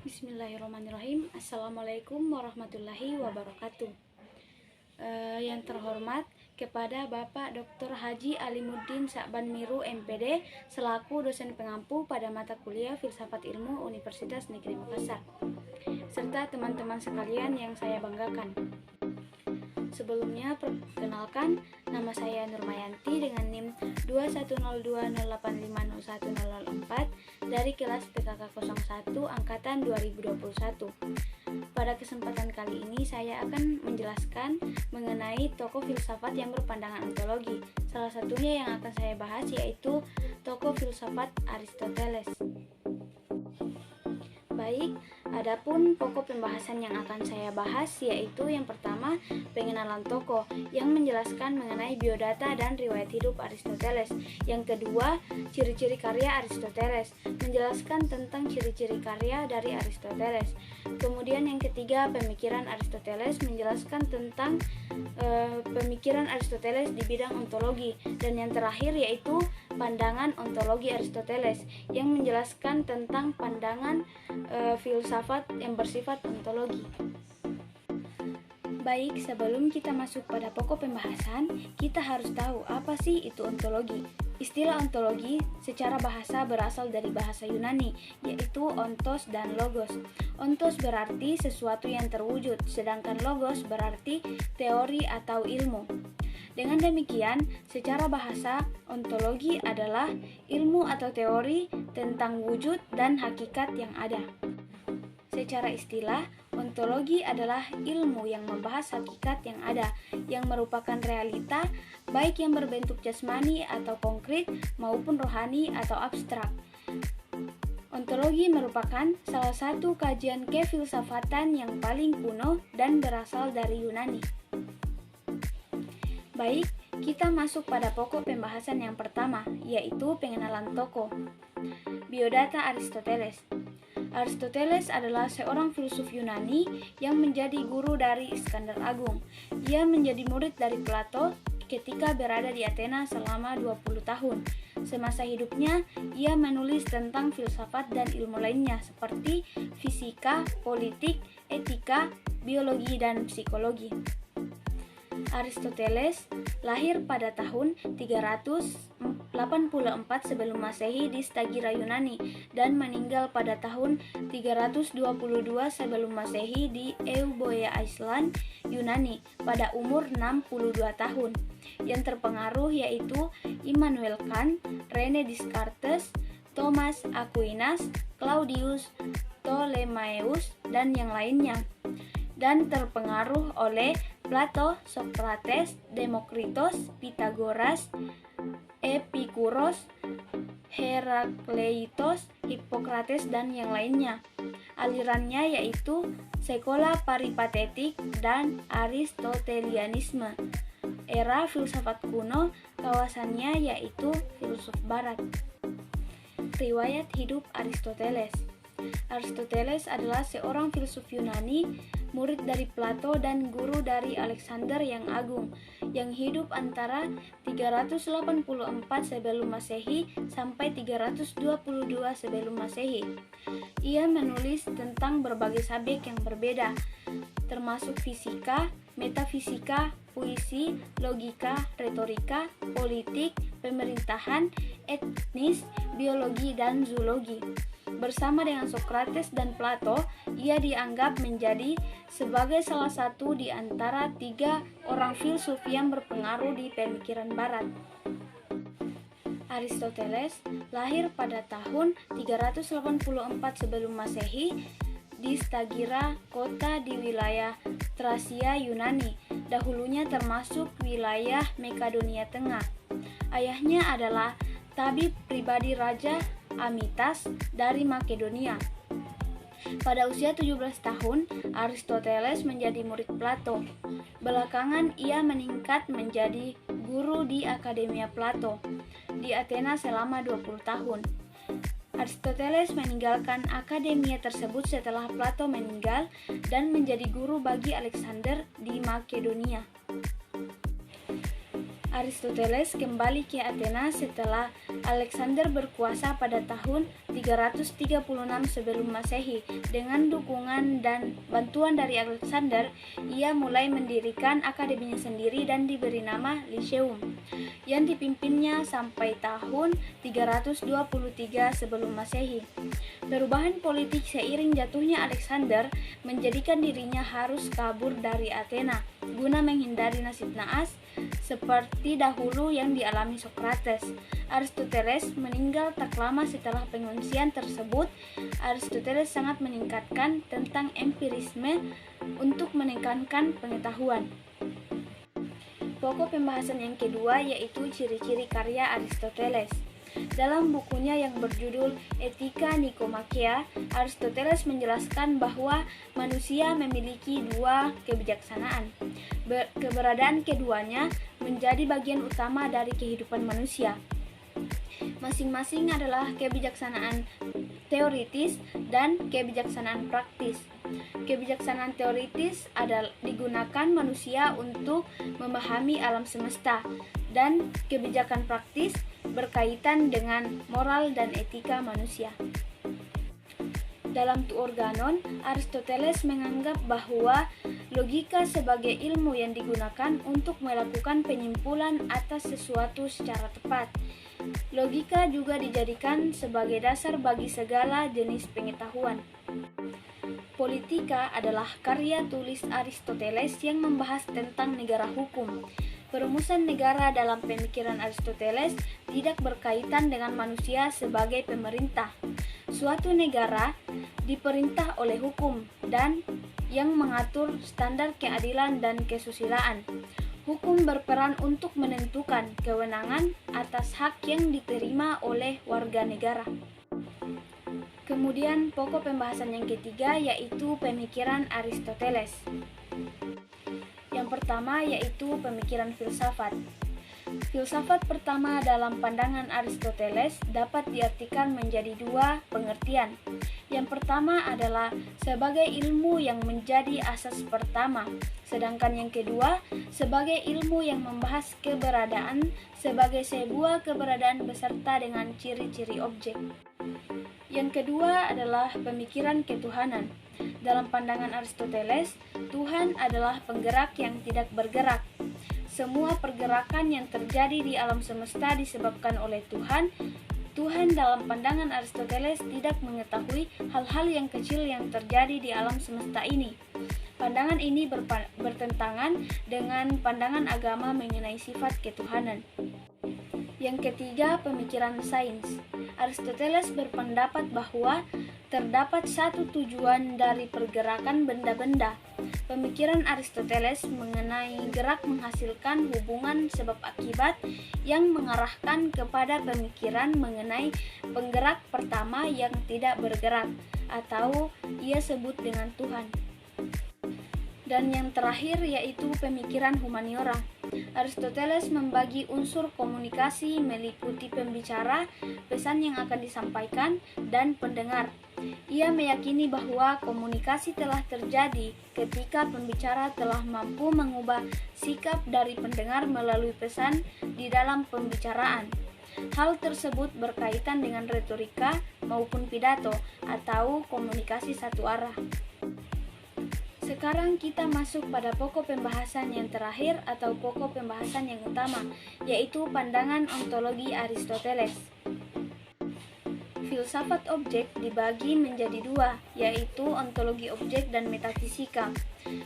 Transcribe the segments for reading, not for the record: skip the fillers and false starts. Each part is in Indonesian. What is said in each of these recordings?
Bismillahirrahmanirrahim. Assalamualaikum warahmatullahi wabarakatuh. Yang terhormat kepada Bapak Dr. Haji Alimuddin Sa'ban Miru MPD selaku dosen pengampu pada mata kuliah Filsafat Ilmu Universitas Negeri Makassar, serta teman-teman sekalian yang saya banggakan. Sebelumnya, perkenalkan, nama saya Nurmayanti dengan NIM 210208501004 dari kelas PKK 01 Angkatan 2021. Pada kesempatan kali ini, saya akan menjelaskan mengenai tokoh filsafat yang berpandangan ontologi. Salah satunya yang akan saya bahas yaitu tokoh filsafat Aristoteles. Baik, adapun pokok pembahasan yang akan saya bahas yaitu yang pertama, pengenalan tokoh yang menjelaskan mengenai biodata dan riwayat hidup Aristoteles. Yang kedua, ciri-ciri karya Aristoteles, menjelaskan tentang ciri-ciri karya dari Aristoteles. Kemudian yang ketiga, pemikiran Aristoteles, menjelaskan tentang pemikiran Aristoteles di bidang ontologi. Dan yang terakhir yaitu pandangan ontologi Aristoteles yang menjelaskan tentang pandangan filsafat yang bersifat ontologi. Baik, sebelum kita masuk pada pokok pembahasan, kita harus tahu apa sih itu ontologi. Istilah ontologi secara bahasa berasal dari bahasa Yunani, yaitu ontos dan logos. Ontos berarti sesuatu yang terwujud, sedangkan logos berarti teori atau ilmu. Dengan demikian, secara bahasa, ontologi adalah ilmu atau teori tentang wujud dan hakikat yang ada. Secara istilah, ontologi adalah ilmu yang membahas hakikat yang ada, yang merupakan realita, baik yang berbentuk jasmani atau konkret maupun rohani atau abstrak. Ontologi merupakan salah satu kajian kefilsafatan yang paling kuno dan berasal dari Yunani. Baik, kita masuk pada pokok pembahasan yang pertama, yaitu pengenalan tokoh. Biodata Aristoteles. Aristoteles adalah seorang filsuf Yunani yang menjadi guru dari Iskandar Agung. Ia menjadi murid dari Plato ketika berada di Athena selama 20 tahun. Semasa hidupnya, ia menulis tentang filsafat dan ilmu lainnya seperti fisika, politik, etika, biologi, dan psikologi. Aristoteles lahir pada tahun 384 sebelum Masehi di Stagira Yunani dan meninggal pada tahun 322 sebelum Masehi di Euboea Island, Yunani pada umur 62 tahun. Yang terpengaruh yaitu Immanuel Kant, René Descartes, Thomas Aquinas, Claudius Ptolemaeus, dan yang lainnya. Dan terpengaruh oleh Plato, Socrates, Demokritos, Pythagoras, Epikuros, Herakleitos, Hippokrates, dan yang lainnya. Alirannya yaitu sekolah Peripatetik dan Aristotelianisme. Era filsafat kuno, kawasannya yaitu filsuf barat. Riwayat hidup Aristoteles. Aristoteles adalah seorang filsuf Yunani, murid dari Plato dan guru dari Alexander yang Agung, yang hidup antara 384 sebelum Masehi sampai 322 sebelum Masehi. Ia menulis tentang berbagai subjek yang berbeda, termasuk fisika, metafisika, puisi, logika, retorika, politik, pemerintahan, etnis, biologi, dan zoologi. Bersama dengan Socrates dan Plato, ia dianggap menjadi sebagai salah satu di antara 3 orang filsuf yang berpengaruh di pemikiran barat. Aristoteles lahir pada tahun 384 sebelum Masehi di Stagira, kota di wilayah Tracia, Yunani, dahulunya termasuk wilayah Makedonia Tengah. Ayahnya adalah tabib pribadi Raja Amitas dari Makedonia. Pada usia 17 tahun, Aristoteles menjadi murid Plato. Belakangan ia meningkat menjadi guru di Akademia Plato di Athena selama 20 tahun. Aristoteles meninggalkan akademia tersebut setelah Plato meninggal dan menjadi guru bagi Alexander di Makedonia. Aristoteles kembali ke Athena setelah Alexander berkuasa pada tahun 336 sebelum Masehi. Dengan dukungan dan bantuan dari Alexander, ia mulai mendirikan akademinya sendiri dan diberi nama Lyceum, yang dipimpinnya sampai tahun 323 sebelum Masehi. Perubahan politik seiring jatuhnya Alexander menjadikan dirinya harus kabur dari Athena guna menghindari nasib naas seperti dahulu yang dialami Socrates. Aristoteles meninggal tak lama setelah pengungsian tersebut. Aristoteles sangat meningkatkan tentang empirisme untuk meningkatkan pengetahuan. Pokok pembahasan yang kedua yaitu ciri-ciri karya Aristoteles. Dalam bukunya yang berjudul Etika Nikomakhea, Aristoteles menjelaskan bahwa manusia memiliki dua kebijaksanaan. Keberadaan keduanya menjadi bagian utama dari kehidupan manusia. Masing-masing adalah kebijaksanaan teoritis dan kebijaksanaan praktis. Kebijaksanaan teoritis adalah digunakan manusia untuk memahami alam semesta, dan kebijakan praktis berkaitan dengan moral dan etika manusia. Dalam Tu Organon, Aristoteles menganggap bahwa logika sebagai ilmu yang digunakan untuk melakukan penyimpulan atas sesuatu secara tepat. Logika juga dijadikan sebagai dasar bagi segala jenis pengetahuan. Politika adalah karya tulis Aristoteles yang membahas tentang negara hukum. Perumusan negara dalam pemikiran Aristoteles tidak berkaitan dengan manusia sebagai pemerintah. Suatu negara diperintah oleh hukum dan yang mengatur standar keadilan dan kesusilaan. Hukum berperan untuk menentukan kewenangan atas hak yang diterima oleh warga negara. Kemudian pokok pembahasan yang ketiga yaitu pemikiran Aristoteles. Yang pertama yaitu pemikiran filsafat. Filsafat pertama dalam pandangan Aristoteles dapat diartikan menjadi dua pengertian. Yang pertama adalah sebagai ilmu yang menjadi asas pertama, sedangkan yang kedua sebagai ilmu yang membahas keberadaan sebagai sebuah keberadaan beserta dengan ciri-ciri objek. Yang kedua adalah pemikiran ketuhanan. Dalam pandangan Aristoteles, Tuhan adalah penggerak yang tidak bergerak. Semua pergerakan yang terjadi di alam semesta disebabkan oleh Tuhan. Tuhan dalam pandangan Aristoteles tidak mengetahui hal-hal yang kecil yang terjadi di alam semesta ini. Pandangan ini bertentangan dengan pandangan agama mengenai sifat ketuhanan. Yang ketiga, pemikiran sains. Aristoteles berpendapat bahwa terdapat satu tujuan dari pergerakan benda-benda. Pemikiran Aristoteles mengenai gerak menghasilkan hubungan sebab akibat yang mengarahkan kepada pemikiran mengenai penggerak pertama yang tidak bergerak, atau ia sebut dengan Tuhan. Dan yang terakhir yaitu pemikiran humaniora. Aristoteles membagi unsur komunikasi meliputi pembicara, pesan yang akan disampaikan, dan pendengar. Ia meyakini bahwa komunikasi telah terjadi ketika pembicara telah mampu mengubah sikap dari pendengar melalui pesan di dalam pembicaraan. Hal tersebut berkaitan dengan retorika maupun pidato atau komunikasi satu arah. Sekarang kita masuk pada pokok pembahasan yang terakhir atau pokok pembahasan yang utama, yaitu pandangan ontologi Aristoteles. Filsafat objek dibagi menjadi dua, yaitu ontologi objek dan metafisika.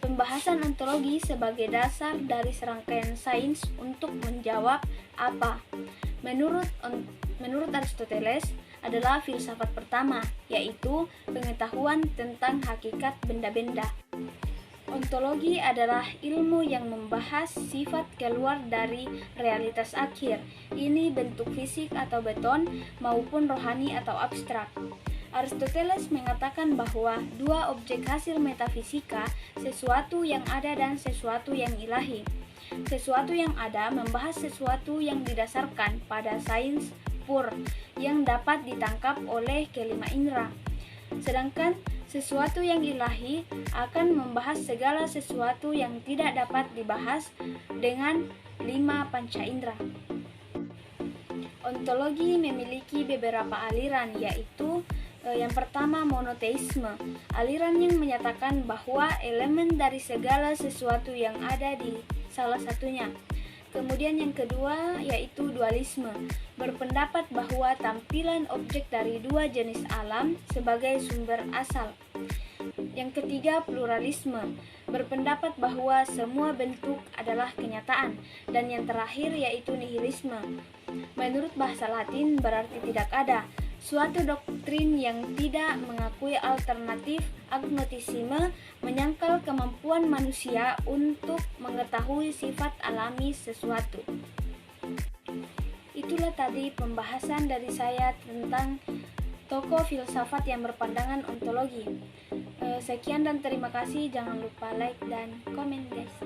Pembahasan ontologi sebagai dasar dari serangkaian sains untuk menjawab apa. Menurut Aristoteles adalah filsafat pertama, yaitu pengetahuan tentang hakikat benda-benda. Ontologi adalah ilmu yang membahas sifat keluar dari realitas akhir, ini bentuk fisik atau beton maupun rohani atau abstrak. Aristoteles mengatakan bahwa dua objek hasil metafisika, sesuatu yang ada dan sesuatu yang ilahi. Sesuatu yang ada membahas sesuatu yang didasarkan pada sains pur yang dapat ditangkap oleh kelima indera. Sedangkan sesuatu yang ilahi akan membahas segala sesuatu yang tidak dapat dibahas dengan 5 panca indera. Ontologi memiliki beberapa aliran, yaitu yang pertama monoteisme, aliran yang menyatakan bahwa elemen dari segala sesuatu yang ada di salah satunya. Kemudian yang kedua yaitu dualisme, berpendapat bahwa tampilan objek dari dua jenis alam sebagai sumber asal. Yang ketiga pluralisme, berpendapat bahwa semua bentuk adalah kenyataan. Dan yang terakhir yaitu nihilisme. Menurut bahasa Latin berarti tidak ada. Suatu doktrin yang tidak mengakui alternatif. Agnotisisme menyangkal kemampuan manusia untuk mengetahui sifat alami sesuatu. Itulah tadi pembahasan dari saya tentang tokoh filsafat yang berpandangan ontologi. Sekian dan terima kasih. Jangan lupa like dan komen guys.